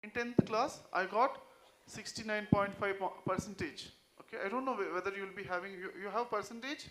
In 10th class, I got 69.5 percentage. Okay, I don't know whether you will be having, you have percentage?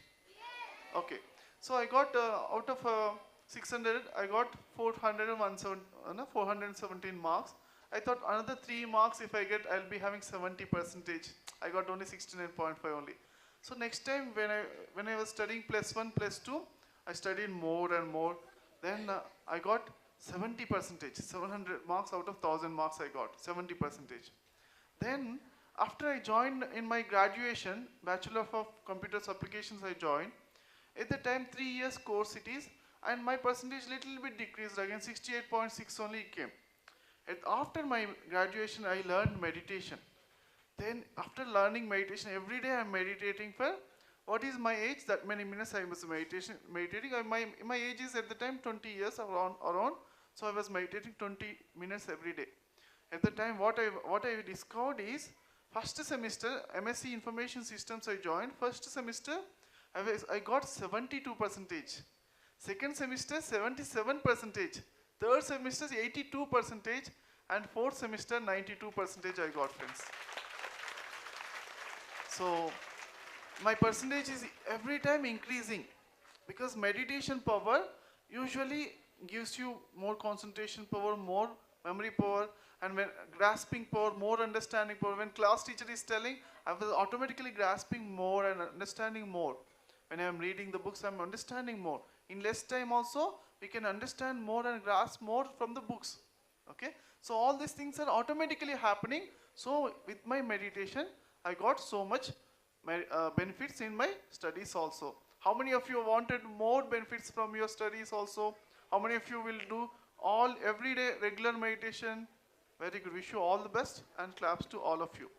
Okay, so I got out of 600, I got 417 marks. I thought another 3 marks if I get, I'll be having 70 percentage. I got only 69.5 only. So next time when I was studying +1, +2, I studied more and more. Then I got 70 percentage, 700 marks out of 1000 marks I got, 70 percentage. Then after I joined in my graduation, Bachelor of Computers Applications I joined. At the time 3 years course it is, and my percentage little bit decreased again, 68.6 only came. After my graduation I learned meditation. Then after learning meditation, every day I am meditating for, what is my age? That many minutes I was meditating. My age is at the time 20 years around. So I was meditating 20 minutes every day. At the time what I discovered is, first semester MSc Information Systems I joined. First semester I got 72 percentage. Second semester 77 percentage. Third semester 82 percentage. And fourth semester 92 percentage I got, friends. So my percentage is every time increasing, because meditation power usually gives you more concentration power, more memory power, and when grasping power, more understanding power. When class teacher is telling, I was automatically grasping more and understanding more. When I am reading the books, I am understanding more. In less time also, we can understand more and grasp more from the books. Okay? So all these things are automatically happening. So with my meditation, I got so much benefits in my studies also. How many of you wanted more benefits from your studies also? How many of you will do every day regular meditation? Very good. Wish you all the best, and claps to all of you.